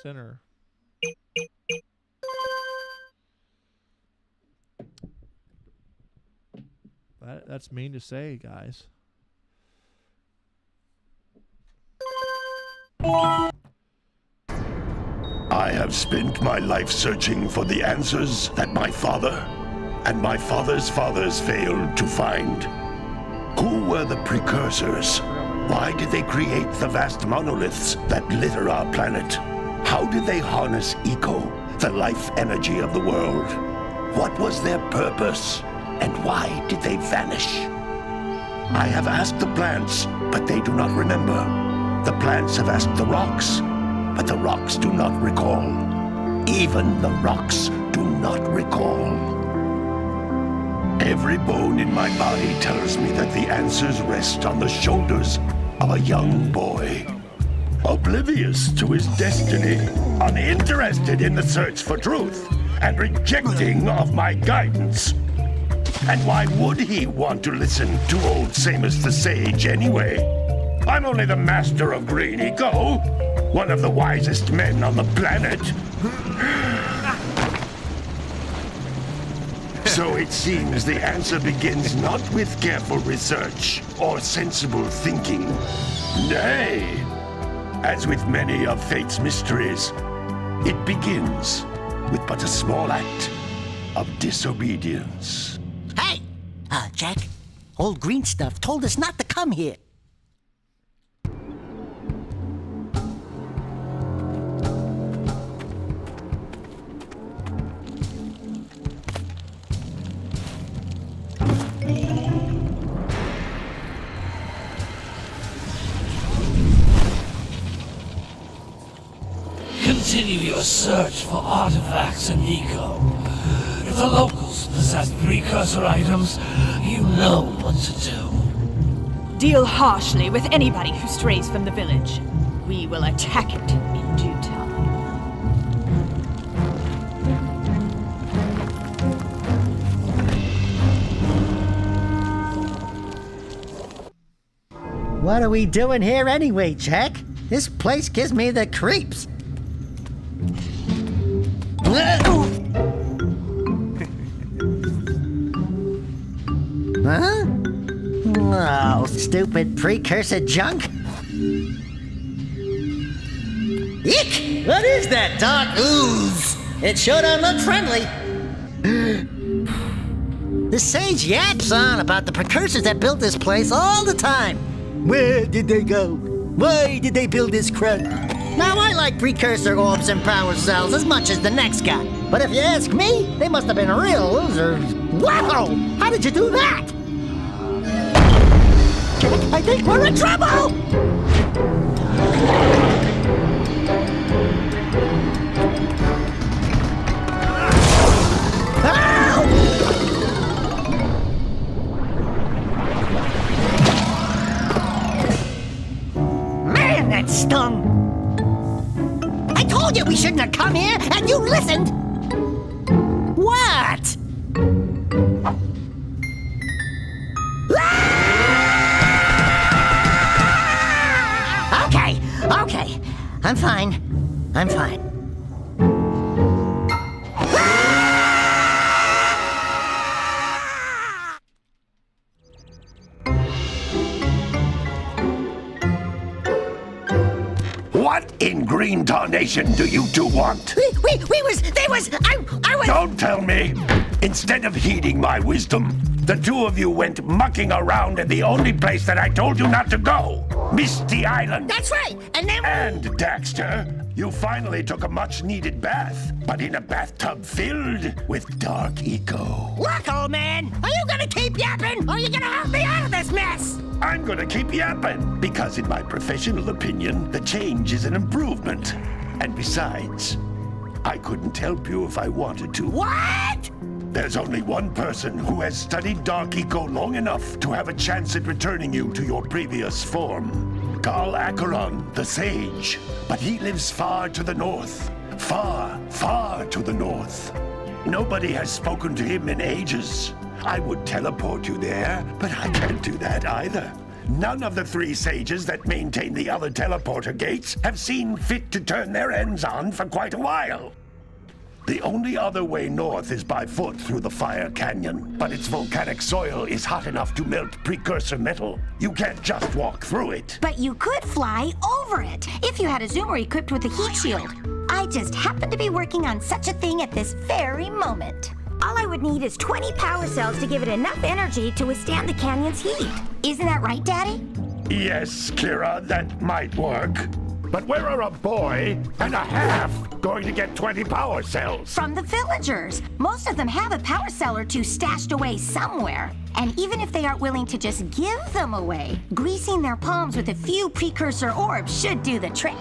center. That's mean to say, guys. I have spent my life searching for the answers that my father and my father's fathers failed to find. Who were the precursors? Why did they create the vast monoliths that litter our planet? How did they harness Eco, the life energy of the world? What was their purpose? And why did they vanish? I have asked the plants, but they do not remember. The plants have asked the rocks, but the rocks do not recall. Even the rocks do not recall. Every bone in my body tells me that the answers rest on the shoulders of a young boy. Oblivious to his destiny, uninterested in the search for truth, and rejecting of my guidance. And why would he want to listen to old Samus the Sage anyway? I'm only the master of Green Eco, one of the wisest men on the planet. So it seems the answer begins not with careful research or sensible thinking. Nay, as with many of fate's mysteries, it begins with but a small act of disobedience. Hey! Jack, old green stuff told us not to come here. Continue your search for artifacts in Eco. If the locals possess precursor items, you know what to do. Deal harshly with anybody who strays from the village. We will attack it in due time. What are we doing here anyway, Jack? This place gives me the creeps. Huh? Oh, stupid precursor junk. Eek! What is that dark ooze? It sure don't look friendly. The sage yaps on about the precursors that built this place all the time. Where did they go? Why did they build this crud? Now, I like precursor orbs and power cells as much as the next guy. But if you ask me, they must have been real losers. Wow! How did you do that? I think we're in trouble! Man, that stung! I told you we shouldn't have come here, and you listened! What? Okay. I'm fine. What in green tarnation do you two want? I was... Don't tell me! Instead of heeding my wisdom, the two of you went mucking around in the only place that I told you not to go! Misty Island! That's right! And then... And, Daxter, you finally took a much-needed bath, but in a bathtub filled with dark eco. Look, old man! Are you gonna keep yapping, or are you gonna help me out of this mess? I'm gonna keep yapping, because in my professional opinion, the change is an improvement. And besides, I couldn't help you if I wanted to. What? There's only one person who has studied Dark Eco long enough to have a chance at returning you to your previous form. Carl Acheron, the Sage. But he lives far to the north. Far, far to the north. Nobody has spoken to him in ages. I would teleport you there, but I can't do that either. None of the 3 sages that maintain the other teleporter gates have seen fit to turn their ends on for quite a while. The only other way north is by foot through the Fire Canyon, but its volcanic soil is hot enough to melt precursor metal. You can't just walk through it. But you could fly over it if you had a zoomer equipped with a heat shield. I just happen to be working on such a thing at this very moment. All I would need is 20 power cells to give it enough energy to withstand the canyon's heat. Isn't that right, Daddy? Yes, Kira, that might work. But where are a boy and a half going to get 20 power cells? From the villagers. Most of them have a power cell or 2 stashed away somewhere. And even if they aren't willing to just give them away, greasing their palms with a few precursor orbs should do the trick.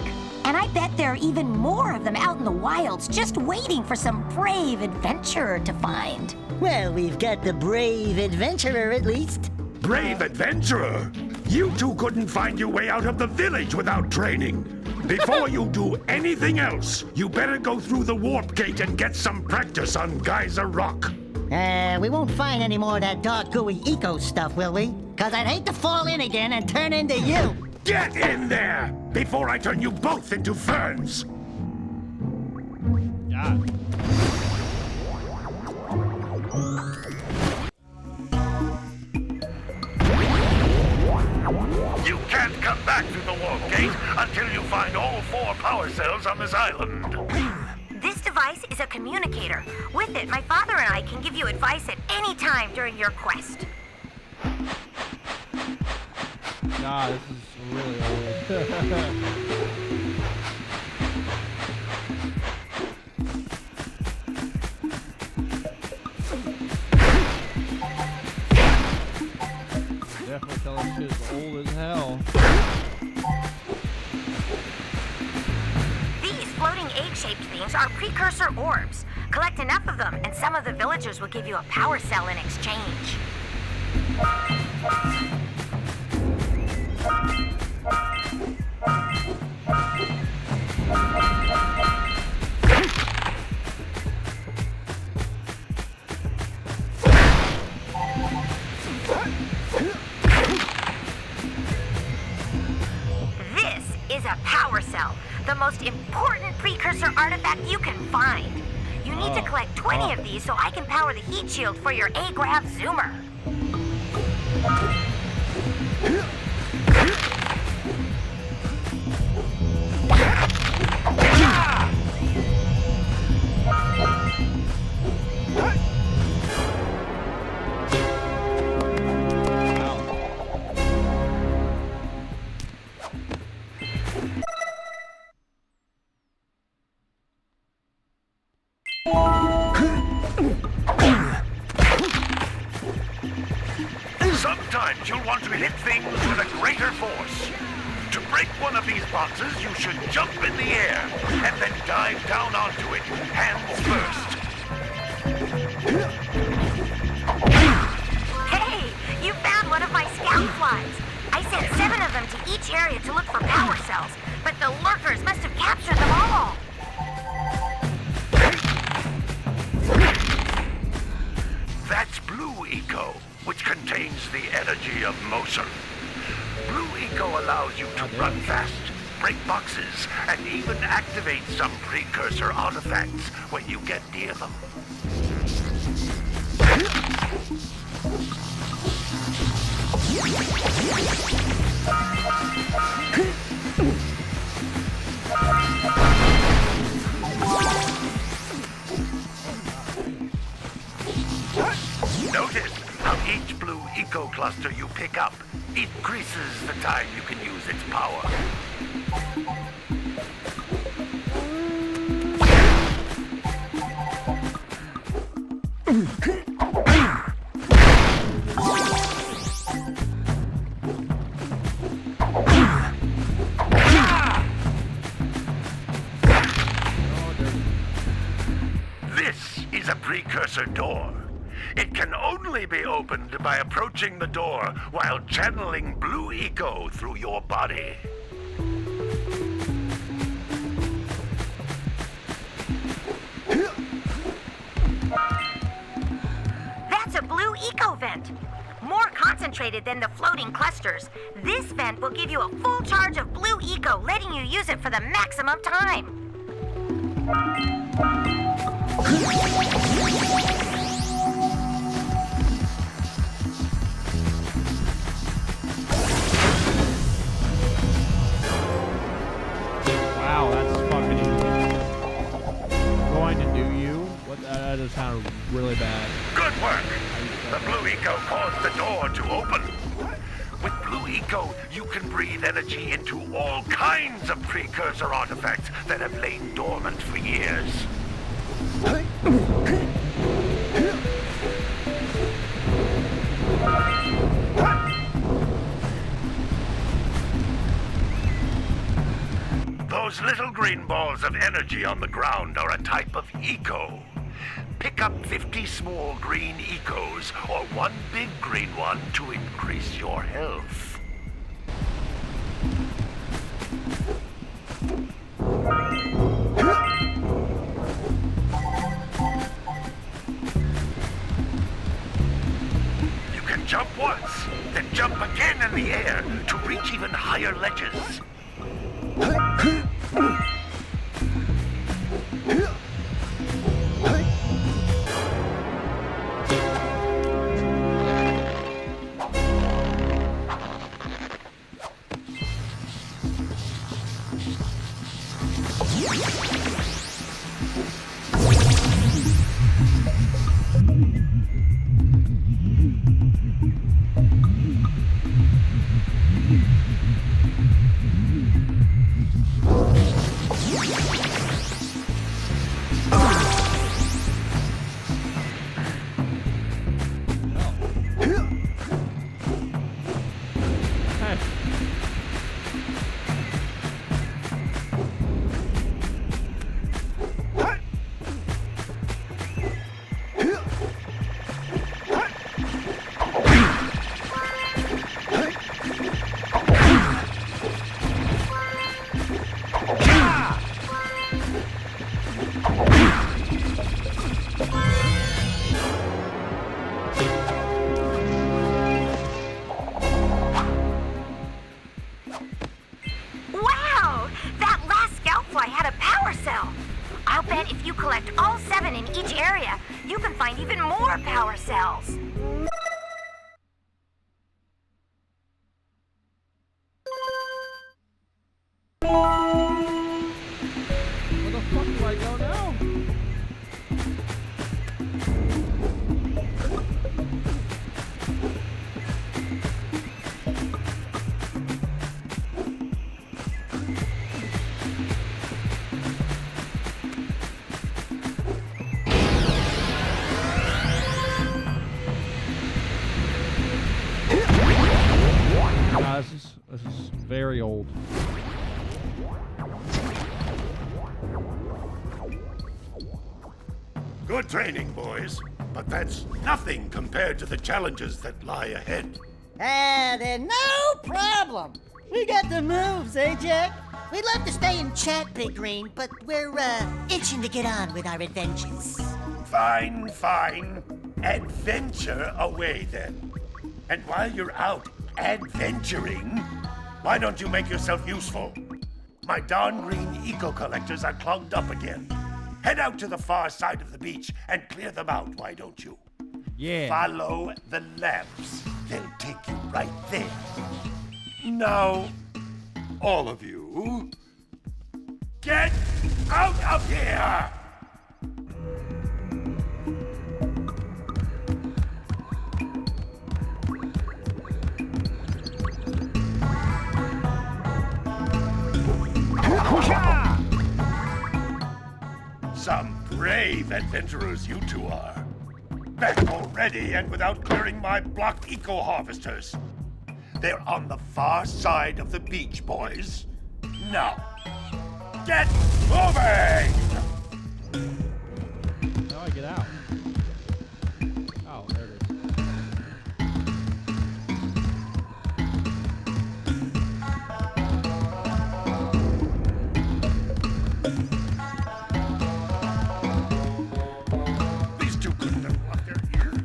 And I bet there are even more of them out in the wilds just waiting for some brave adventurer to find. Well, we've got the brave adventurer at least. Brave adventurer! You two couldn't find your way out of the village without training. Before you do anything else, you better go through the warp gate and get some practice on Geyser Rock. We won't find any more of that dark gooey eco stuff, will we? 'Cause I'd hate to fall in again and turn into you. Get in there before I turn you both into ferns. Yeah. You can't come back through the warp gate until you find all 4 power cells on this island. This device is a communicator. With it, my father and I can give you advice at any time during your quest. God, this is really old. Definitely tell us shit is old as hell. These floating egg-shaped things are precursor orbs. Collect enough of them, and some of the villagers will give you a power cell in exchange. This is a power cell, the most important precursor artifact you can find. You need to collect 20 of these so I can power the heat shield for your A-Grav zoomer. Sometimes you'll want to hit things with a greater force. To break one of these boxes, you should jump in the air and then dive down onto it, hands first. Hey, you found one of my scout flies. I sent 7 of them to each area to look for power cells, but the lurkers must have captured them all. That's Blue Eco, which contains the energy of motion. Blue Eco allows you to run fast, break boxes, and even activate some precursor artifacts when you get near them. Notice how each Blue Eco cluster you pick up increases the time you can use its power. This is a precursor door. It can only be opened by approaching the door while channeling Blue Eco through your body. That's a Blue Eco vent. More concentrated than the floating clusters. This vent will give you a full charge of blue eco, letting you use it for the maximum time. Wow, that's fucking easy. Going to do you? What? That just sounded really bad. Good work. The blue eco caused the door to open. With blue eco, you can breathe energy into all kinds of precursor artifacts that have lain dormant for years. Those little green balls of energy on the ground are a type of eco. Pick up 50 small green ecos or one big green one to increase your health. You can jump once, then jump again in the air to reach even higher ledges. Wow! That last Scoutfly had a power cell. I'll bet if you collect all 7 in each area, you can find even more power cells. Where the fuck do I go now? Nah, this is very old. Good training, boys. But that's nothing compared to the challenges that lie ahead. Then no problem. We got the moves, eh, Jack? We'd love to stay and chat, Big Green, but we're, itching to get on with our adventures. Fine, fine. Adventure away, then. And while you're out adventuring, why don't you make yourself useful? My darn green eco-collectors are clogged up again. Head out to the far side of the beach and clear them out, why don't you? Yeah. Follow the lamps. They'll take you right there. Now, all of you, get out of here! Some brave adventurers you two are. Back already and without clearing my blocked eco-harvesters. They're on the far side of the beach, boys. Now, get moving! How do I get out? Oh, there it is. These two couldn't have blocked their ears.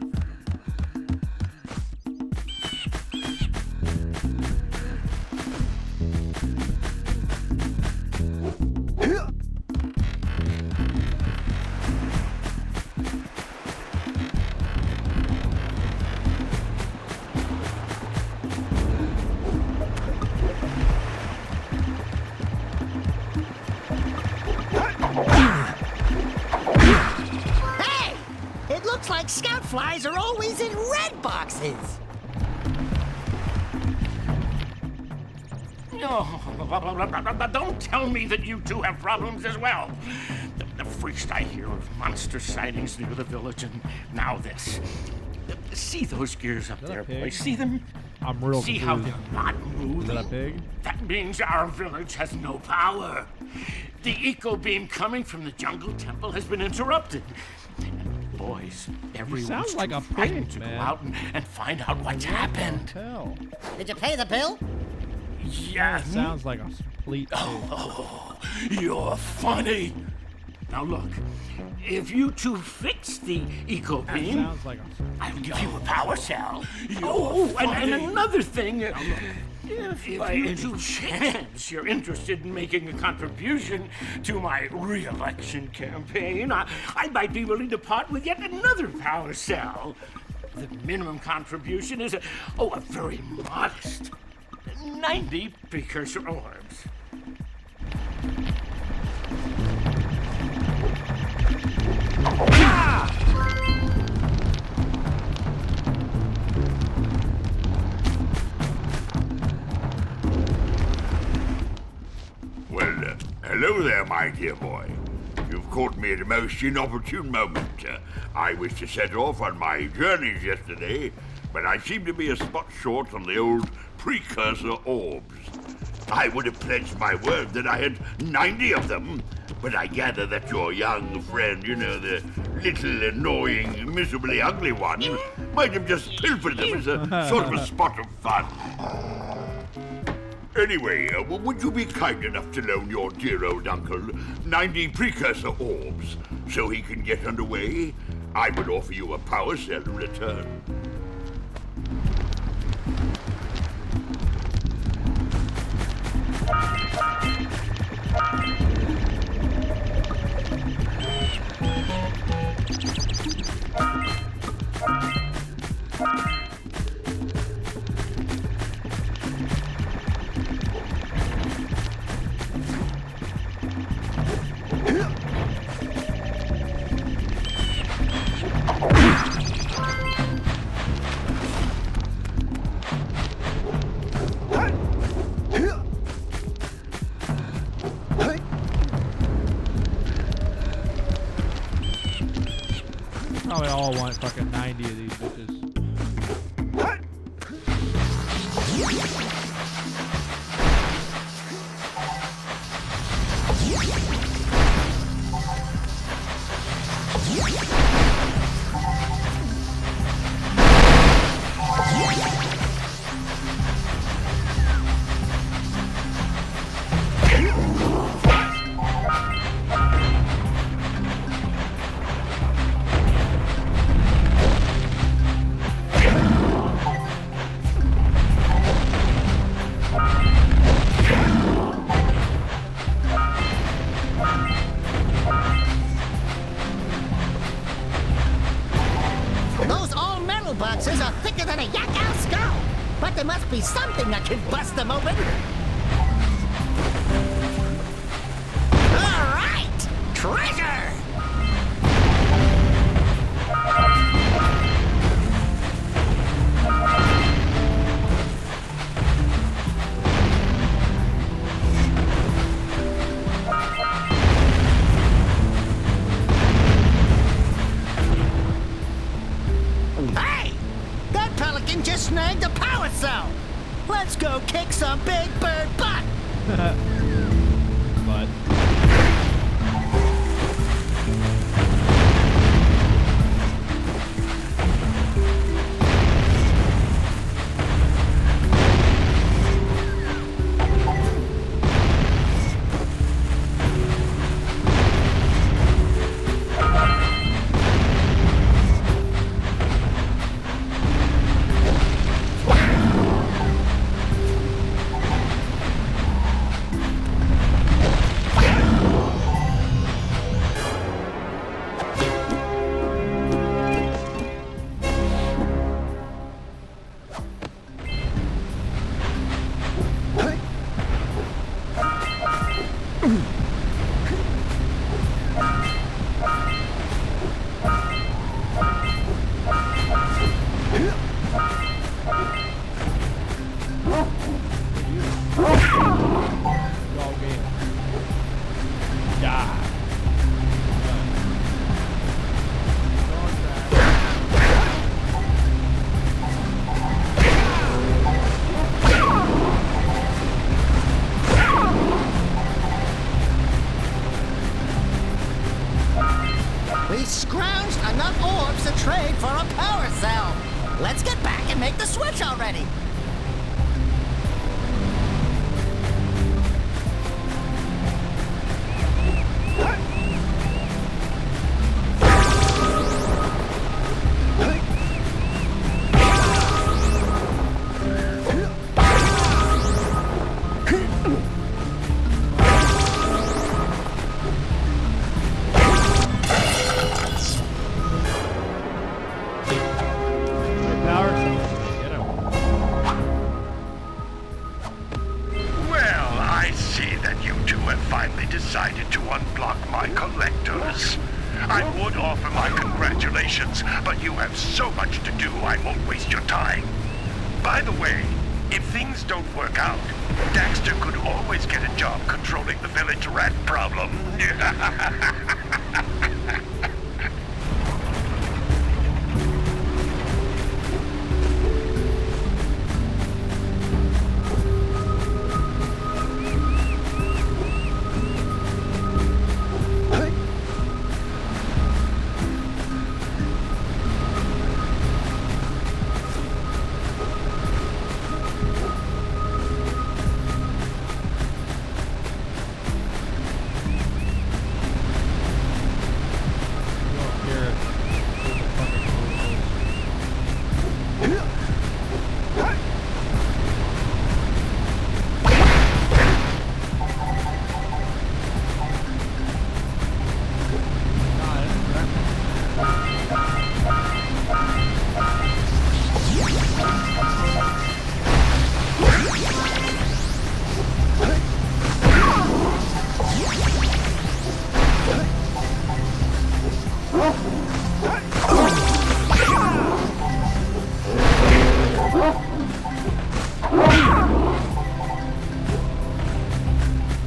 Looks like scout flies are always in red boxes. No, don't tell me that you two have problems as well. The first I hear of monster sightings near the village, and now this. See those gears up there, pig? boys? See them? I'm real See how confused. they're not Is that a moving? pig? That means our village has no power. The eco beam coming from the jungle temple has been interrupted. And boys, everyone's sounds like too a frightened pig, to man. go out and find out what's happened. Hell. Did you pay the bill? Yeah. That sounds like a complete pig. Oh, you're funny. Now look, if you two fix the eco That beam, sounds like a... I'll give you a power cell. And another thing, if by any chance you're interested in making a contribution to my re-election campaign, I might be willing to part with yet another power cell. The minimum contribution is a very modest 90 precursor orbs. Well, hello there, my dear boy. You've caught me at a most inopportune moment. I was to set off on my journeys yesterday, but I seem to be a spot short on the old precursor orbs. I would have pledged my word that I had 90 of them, but I gather that your young friend, you know, the little annoying, miserably ugly one, might have just pilfered them as a sort of a spot of fun. Anyway, would you be kind enough to loan your dear old uncle 90 precursor orbs so he can get underway? I would offer you a power cell in return. Probably all want fucking 90 of these bitches. Those all-metal boxes are thicker than a yak-owl skull. But there must be something that can bust them open. All right! Treasure! Hey! That pelican just snagged a power cell! Let's go kick some big bird butt! But die. We scrounged enough orbs to trade for a power cell. Let's get back and make the switch already. Power cell. Get him. Well, I see that you two have finally decided to unblock my collectors. I would offer my congratulations, but you have so much to do, I won't waste your time. By the way, if things don't work out, Daxter could always get a job controlling the village rat problem.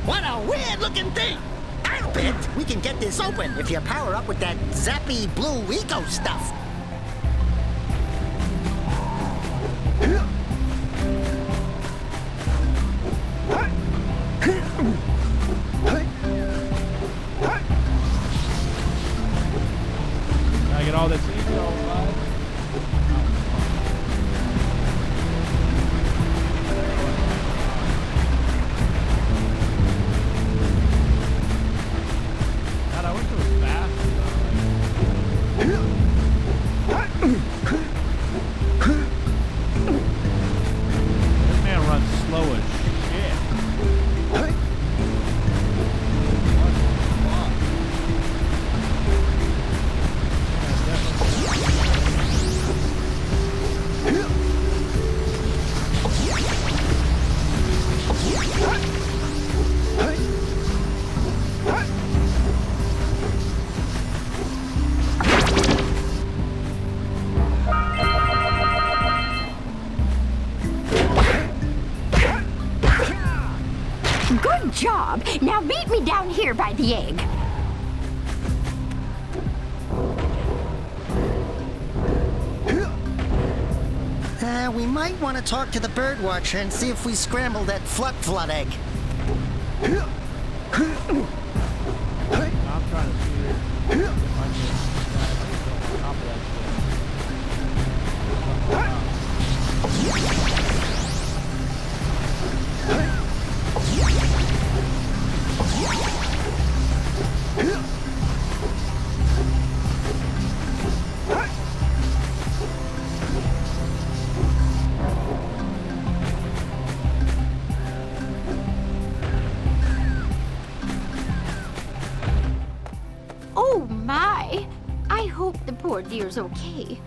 What a weird-looking thing! I'll bet we can get this open if you power up with that zappy blue eco stuff. Can I get all this eco alive? God, I wish it was faster though. This man runs slow as shit. What the fuck? Good job. Now meet me down here by the egg. We might want to talk to the bird watcher and see if we scramble that flood egg. I'm trying to see if I can on top of that shit. Oh my! I hope the poor dear's okay.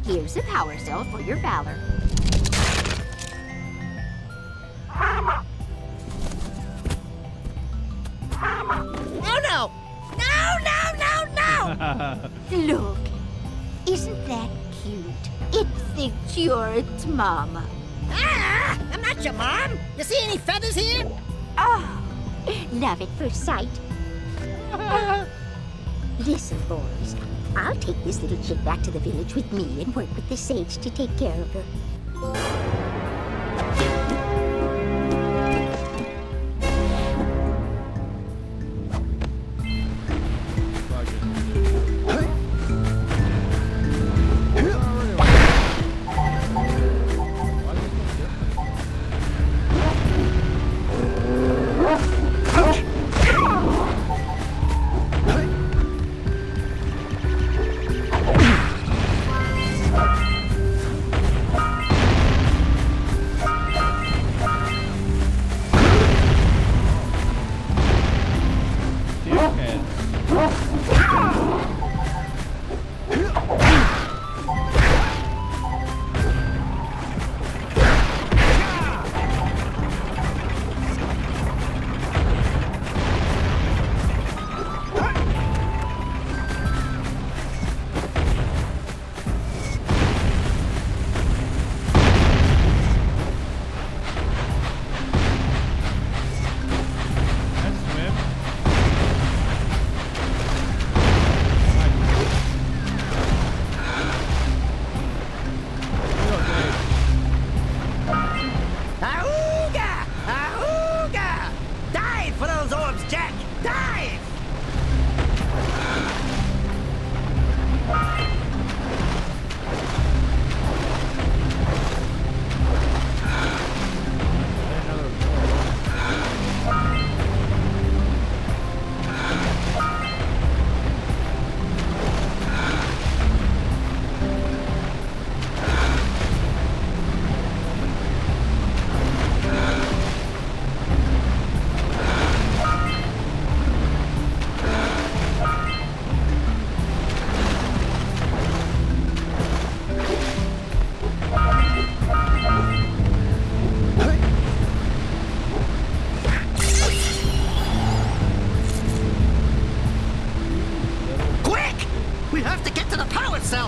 Here's a power cell for your valor. Oh no! No! Look, isn't that cute? It thinks you're its mama. Ah! I'm not your mom! You see any feathers here? Oh, love at first sight. Listen, boys. I'll take this little chick back to the village with me and work with the sage to take care of her.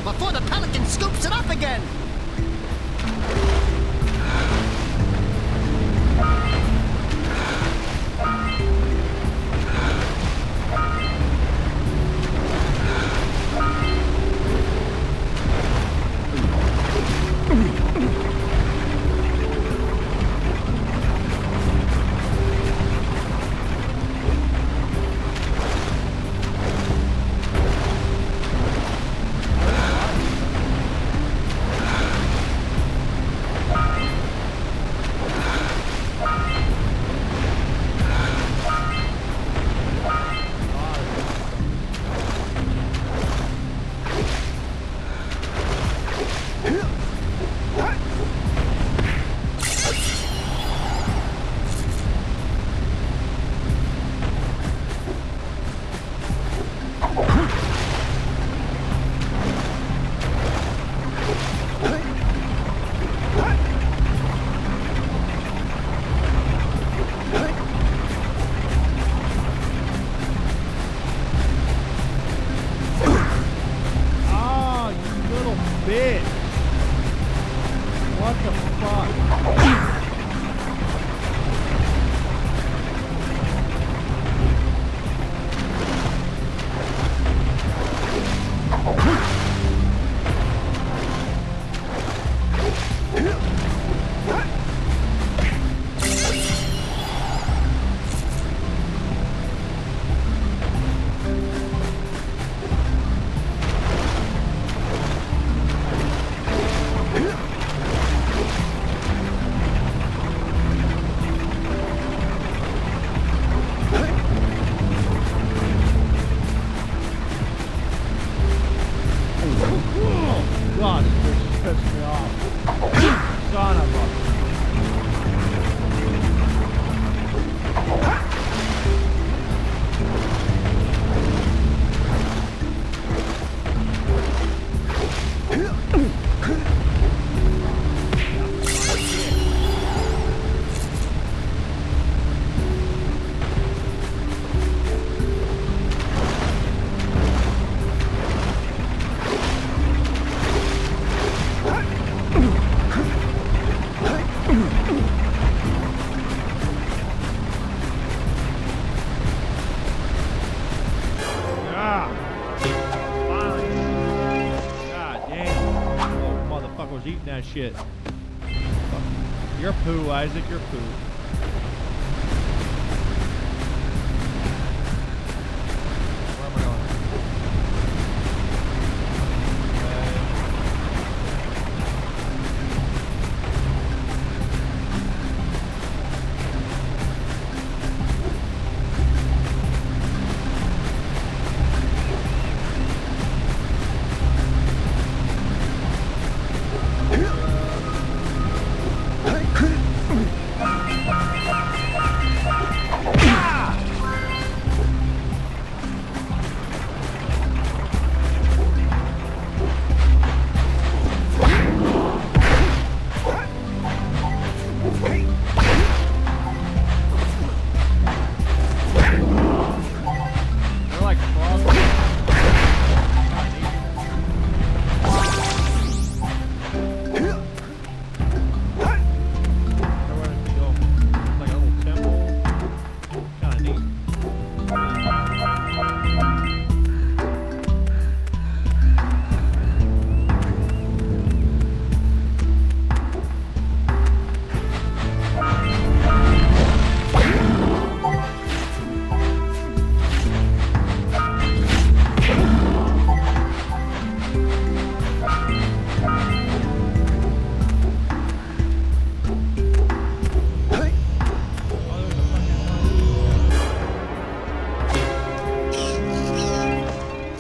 Before the pelican scoops it up again! that shit. You're poo, Isaac. You're poo. Where am I going? They're like frogs. Everywhere we go, it's like a little temple. Kinda neat.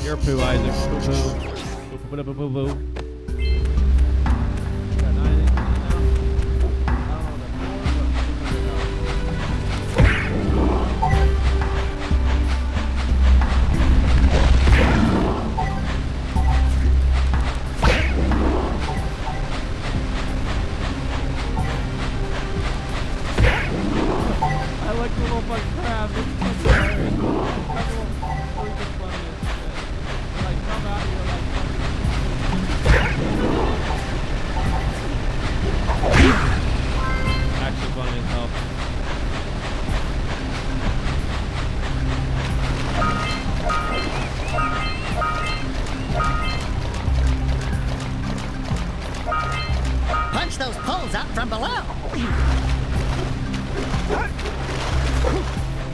You're poo, Isaac. Poo poo. Poo poo poo poo poo. Got 9 inches now. I don't know what that's for, but I like the little fucking crabs. It's fucking hilarious. Everyone freaking funny as shit. They like come out and you're like actually funny as hell. Punch those poles out from below.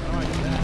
How do I do that?